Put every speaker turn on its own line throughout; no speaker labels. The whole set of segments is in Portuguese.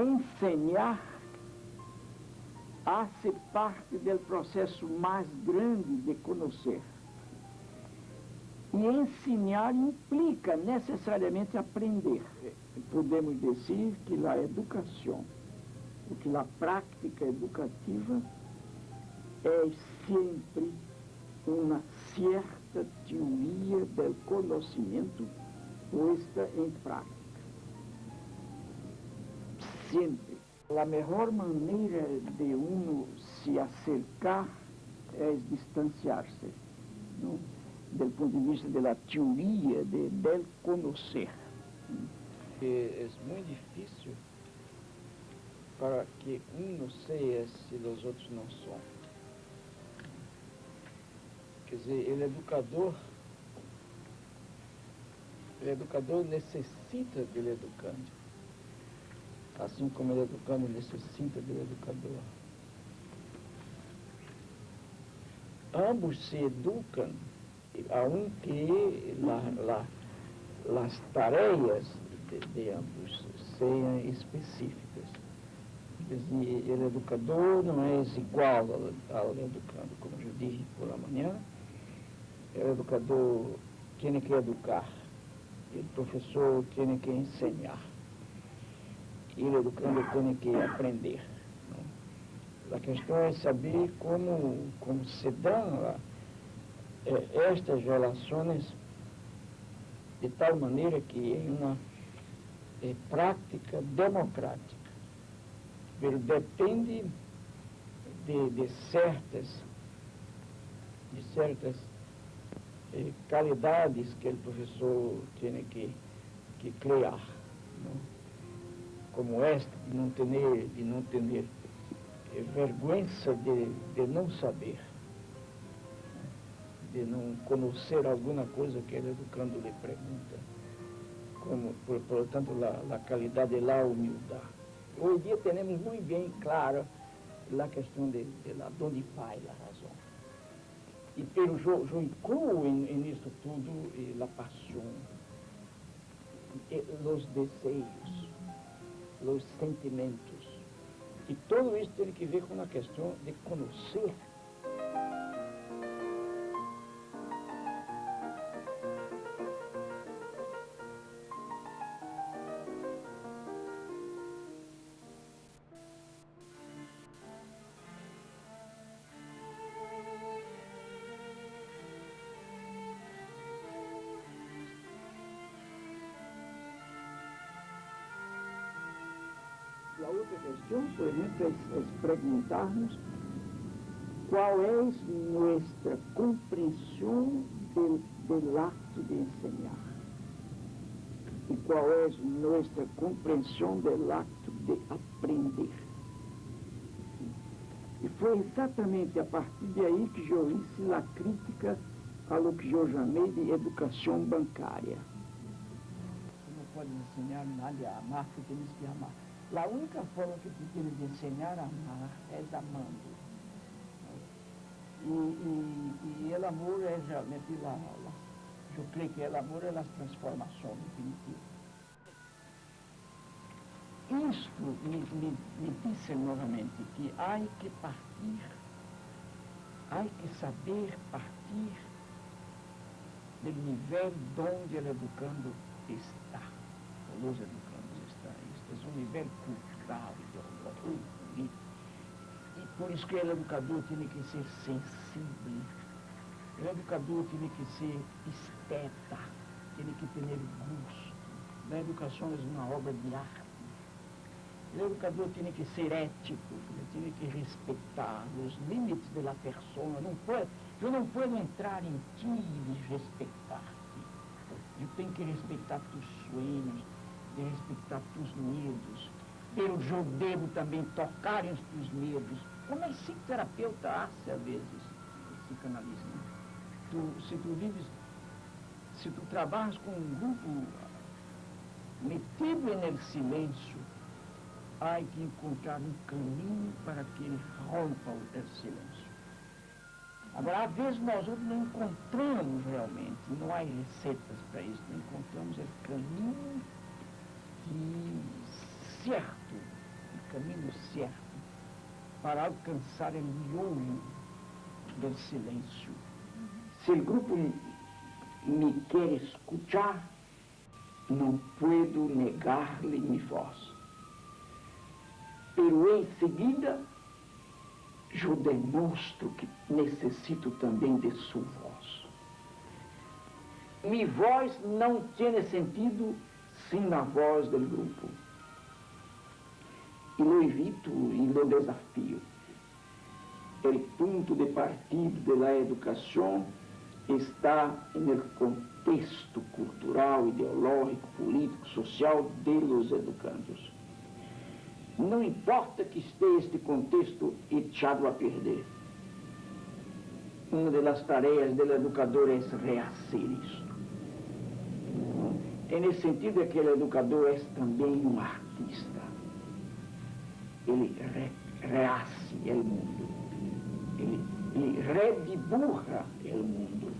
ensinar hace parte do processo mais grande de conhecer. E ensinar implica necessariamente aprender. Podemos dizer que a educação, ou que a prática educativa é sempre uma certa teoria do conhecimento posta em prática. Sempre. A melhor maneira de uno se acercar é distanciar-se, não? Do ponto de vista da teoria, del conhecer.
É muito difícil para que um seja se os outros não são. Quer dizer, o educador necessita do educando, assim como o educando necessita do educador. Ambos se educam, aunque as tarefas de ambos sejam específicas. Quer dizer, o educador não é igual ao educando, como eu disse por la manhã. O educador tem que educar, o professor tem que ensinar, e o educando tem que aprender. A questão é saber como se dão estas relações de tal maneira que é uma prática democrática. Mas depende de certas qualidades que o professor tem que criar, não? Como esta, de não ter vergonha de não saber, de não conhecer alguma coisa que ele educando lhe pergunta, como, portanto, a qualidade e a humildade. Hoje em dia temos muito bem clara a questão de onde vai a razão. E pelo eu incluo nisso tudo a paixão, os desejos, os sentimentos. E tudo isso tem que ver com a questão de conhecer.
A outra questão, por exemplo, é perguntarmos qual é nossa compreensão do ato de ensinar e qual é nossa compreensão do ato de aprender. E foi exatamente a partir de aí que eu hice a crítica ao que eu chamei de educação bancária.
Você não pode ensinar nadie a amar, você tem que amar. A única forma que tu tens de ensinar a amar é amando. E o amor é realmente eu creio que o amor é a transformação definitiva.
Isto me disse novamente que há que partir, há que saber partir do nível onde o educando está, ou os educandos estão. Isto é um nível cultural, ideológico, e por isso que o educador tem que ser sensível, o educador tem que ser esteta, tem que ter gosto. A educação é uma obra de arte. O educador tem que ser ético, ele tem que respeitar os limites da pessoa. Eu não posso entrar em ti e respeitar-te. Eu tenho que respeitar teus sonhos, de respeitar teus medos. Eu devo também tocar em teus medos. Como é psicoterapeuta hace, às vezes, psicanalista. Se tu trabalhas com um grupo metido no silêncio, há que encontrar um caminho para que ele rompa o silêncio. Agora, às vezes nós outros não encontramos realmente, não há receitas para isso, não encontramos o caminho certo caminho certo para alcançar o miolo do silêncio.
Se o grupo me quer escutar, não puedo negar-lhe minha voz. Pero em seguida, eu demonstro que necessito também de sua voz. Minha voz não tem sentido sem a voz do grupo. E lo evito e lo desafio. O ponto de partida da educação está no contexto cultural, ideológico, político, social de los educandos. Não importa que esteja este contexto echado a perder. Uma das tarefas do educador é rehacer isto. Nesse sentido é que o educador é também um artista. Ele rehace o mundo. Ele rediburra o mundo.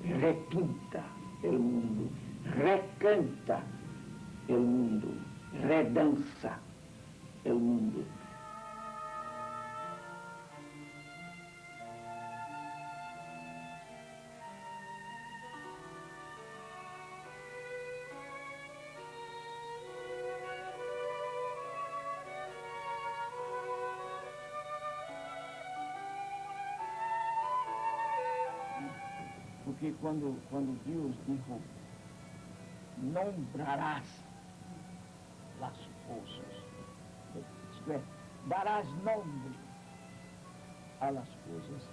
Repinta o mundo. Recanta o mundo. Redança o mundo.
Porque quando Deus dijo, nombrarás as coisas, isto é, darás nome a las coisas.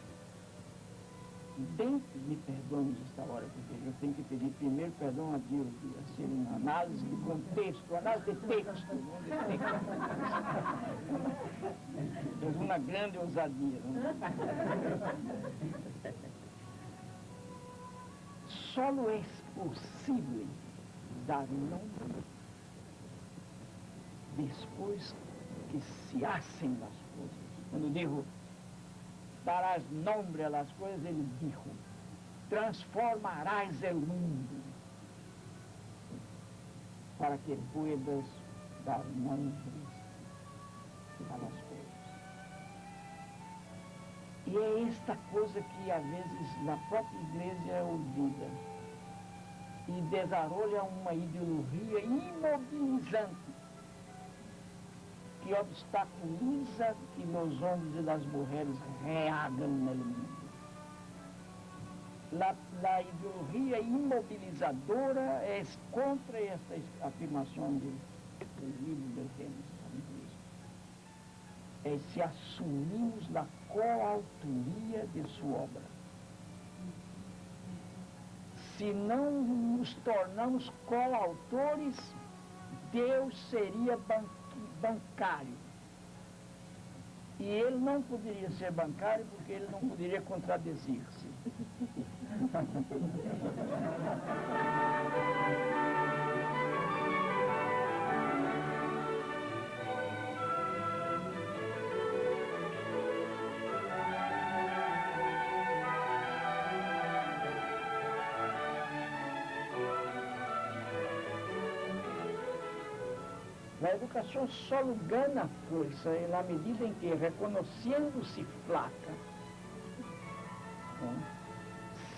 Bem que me perdoe esta hora, porque eu tenho que pedir primeiro perdão a Deus, de ser uma análise de contexto, análise de texto, não de texto. É uma grande ousadia. Só é possível dar nome depois que se hacen as coisas. Quando digo, darás nome às coisas, ele dijo, transformarás o mundo para que puedas dar nomes às coisas. E é esta coisa que, às vezes, na própria igreja olvida e desarrolha uma ideologia imobilizante que obstaculiza que os homens e as mulheres reagam no mundo. A ideologia imobilizadora é contra esta afirmação do livro do Gênesis. É se assumimos a coautoria de sua obra. Se não nos tornamos coautores, Deus seria bancário. E ele não poderia ser bancário porque ele não poderia contradizer-se. A educação só ganha força na medida em que, reconhecendo-se fraca,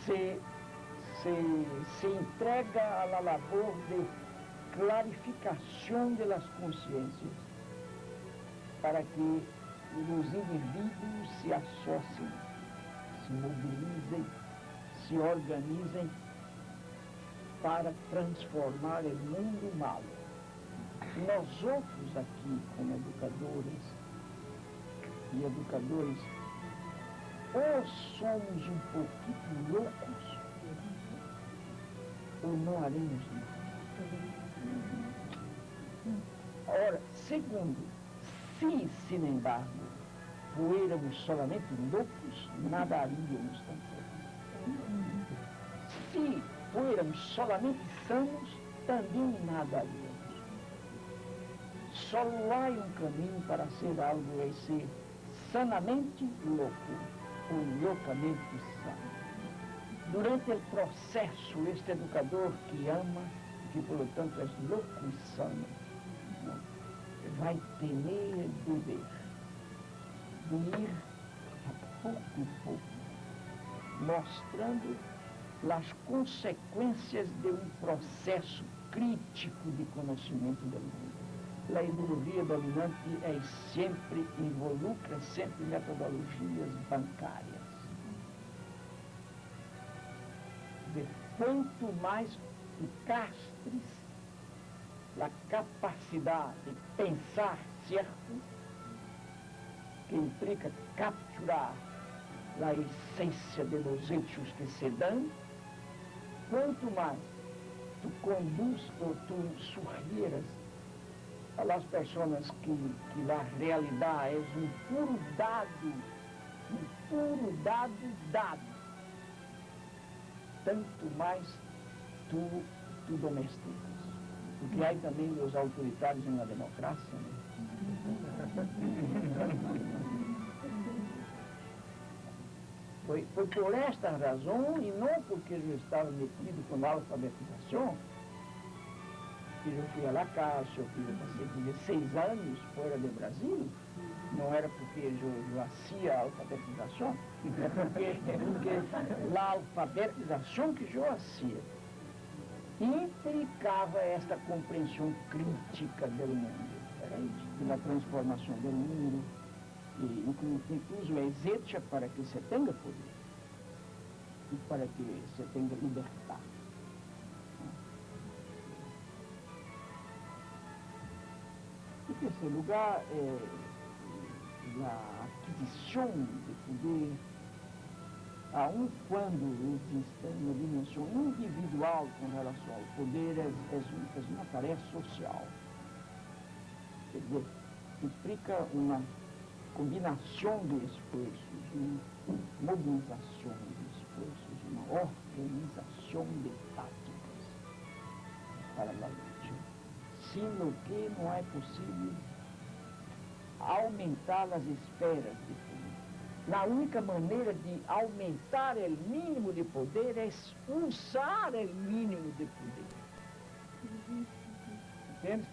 se entrega à labor de clarificação das consciências, para que os indivíduos se associem, se mobilizem, se organizem para transformar o mundo mal. Nós outros aqui, como educadores e educadores, ou somos um pouquinho loucos, ou não haremos nada. Ora, segundo, se, sin embargo, fôramos solamente loucos, nada haríamos tampouco. Se fôramos solamente sanos, também nada haríamos. Só há um caminho para ser algo, é ser sanamente louco ou loucamente sano. Durante o processo, este educador que ama, que portanto é louco e sano, vai ter dever de ir a pouco e pouco mostrando as consequências de um processo crítico de conhecimento do mundo. A ideologia dominante involucra sempre metodologias bancárias. Quanto mais tu castres a capacidade de pensar certo, que implica capturar a essência dos hechos que se dão, quanto mais tu conduz ou tu sugieras às pessoas que a realidade é um puro dado, tanto mais tu domesticas. Porque há também os autoritários na democracia, né? Foi por esta razão, e não porque eu estava metido com a alfabetização, que eu fui a La Caixa, eu passei 16 anos fora do Brasil. Não era porque eu hacía a alfabetização, é porque a alfabetização que eu hacía implicava esta compreensão crítica do mundo. Era isso, da transformação do mundo, e incluso é exerça para que se tenha poder e para que se tenha liberdade. Em terceiro lugar, a aquisição de poder, aun quando existe uma dimensão individual com relação ao poder, é uma tarefa social. Quer dizer, implica uma combinação de esforços, uma mobilização de esforços, uma organização de táticas para a luta. Sem o que não é possível aumentar as esferas de poder. A única maneira de aumentar o mínimo de poder é usar o mínimo de poder. Entende?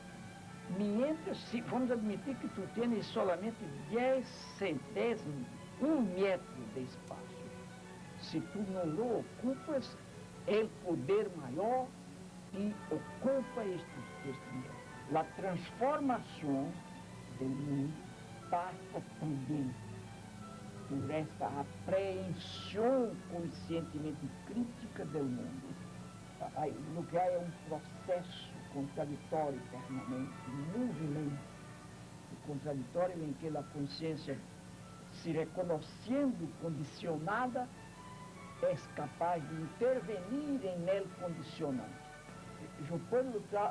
Mientras, se vamos admitir que tu tens solamente 10 centésimos, 1 metro de espaço, se tu não lo ocupas, o poder maior e ocupa este metro. A transformação do mundo passa também por esta apreensão conscientemente crítica do mundo. No que há é um processo contraditório permanente, um movimento contraditório em que a consciência, se reconhecendo condicionada, é capaz de intervenir em ele condicionante. Eu posso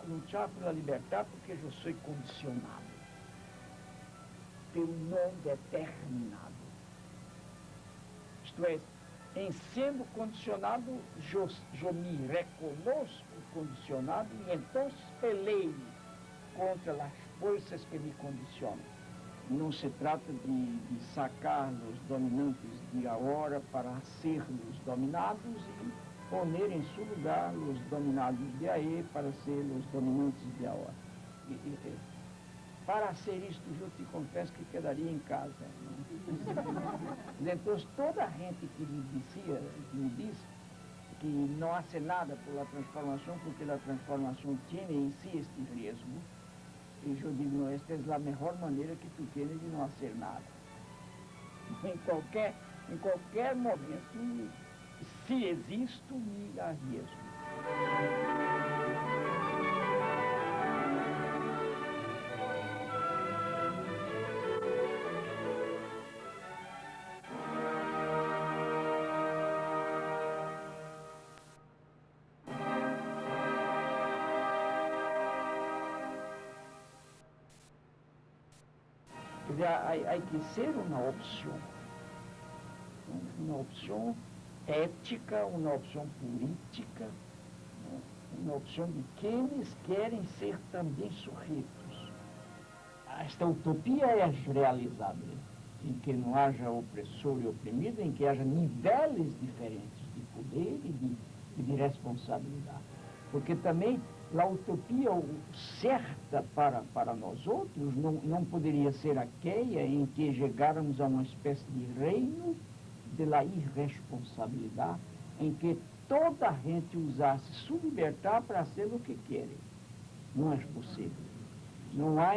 lutar pela liberdade porque eu sou condicionado pelo não determinado. Isto é, em sendo condicionado, eu me reconheço condicionado e então peleio contra as forças que me condicionam. Não se trata de sacar os dominantes de agora para ser os dominados e poner em seu lugar os dominados de aí para ser os dominantes de agora. Para ser isto, eu te confesso que quedaria em casa. Então, toda a gente que me diz que não hace nada pela transformação, porque a transformação tem em si este risco, e eu digo, não, esta é a melhor maneira que tu tens de não fazer nada. Em qualquer momento, se existo, me arrisco. Há que ser uma opção ética, uma opção política, uma opção de quenes querem ser também sujeitos. Esta utopia é realizável, em que não haja opressor e oprimido, em que haja níveis diferentes de poder e de responsabilidade. Porque também a utopia certa para nós outros não poderia ser aquela em que chegáramos a uma espécie de reino da irresponsabilidade, em que toda a gente usasse sua liberdade para ser o que querem. Não é possível. Não há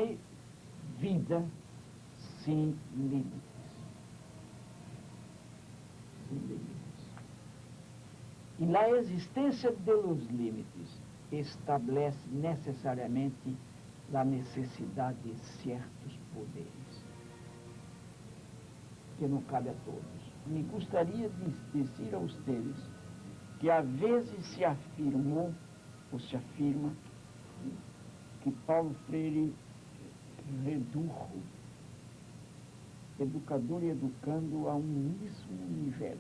vida sem limites. Sem limites. E a existência dos limites estabelece necessariamente a necessidade de certos poderes, que não cabe a todos. Me gostaria de dizer a vocês que às vezes se afirmou, ou se afirma, que Paulo Freire redujo educador e educando a um mesmo nível.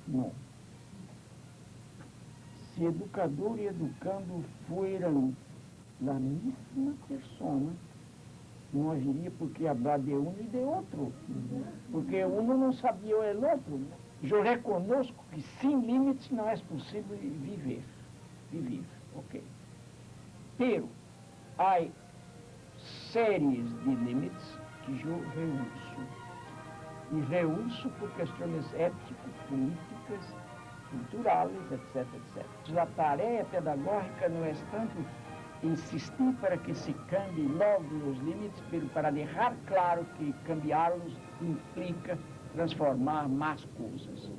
Não. Se educador e educando fueram a mesma pessoa, não haveria por que falar de um e de outro, porque um não sabia o outro. Eu reconheço que sem limites não é possível viver, ok? Pero há séries de limites que eu reuso. E reuso por questões ético-políticas, culturais, etc, etc. A tarefa pedagógica não é tanto insistir para que se cambie logo os limites, para deixar claro que cambiá-los implica transformar mais coisas.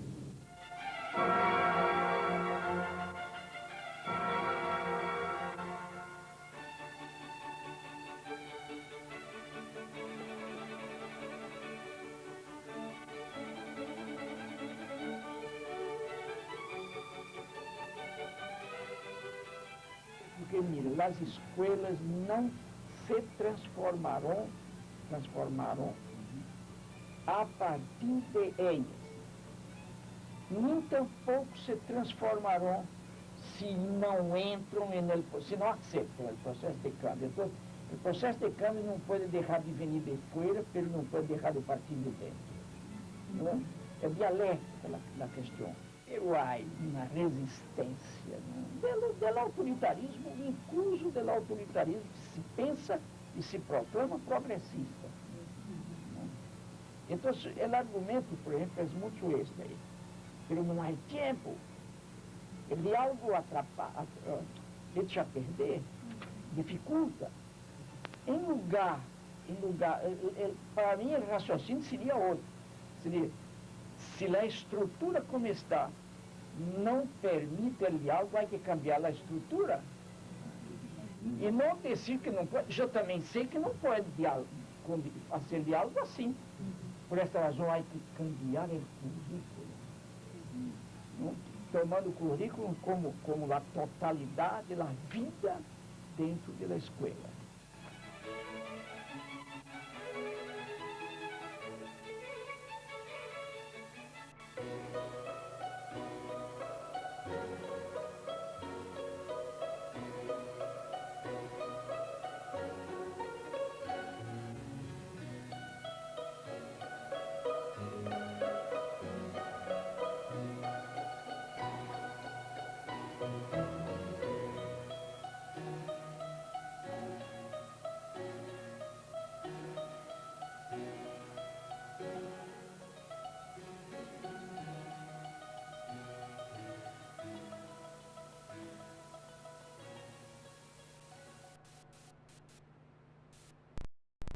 Porque, mira, as escolas não se transformarão a partir de elas. Nem tampouco se transformarão se não entram, se não aceitam o processo de câmbio. Então, o processo de câmbio não pode deixar de vir de fora, mas não pode deixar de partir de dentro. Não? É dialética a questão. Eu há uma resistência do autoritarismo, incluso do autoritarismo que se pensa e se proclama progressista. Então, o argumento, por exemplo, é muito este aí. Pero não há tempo. O diálogo atrapalha, deixa perder, dificulta. Em lugar, para mim, o raciocínio seria outro. Seria, se a estrutura como está não permite o diálogo, há que cambiar a estrutura. E não dizer que não pode. Eu também sei que não pode fazer diálogo assim. Por essa razão, há que cambiar o currículo. Não? Tomando o currículo como a totalidade da vida dentro da escola.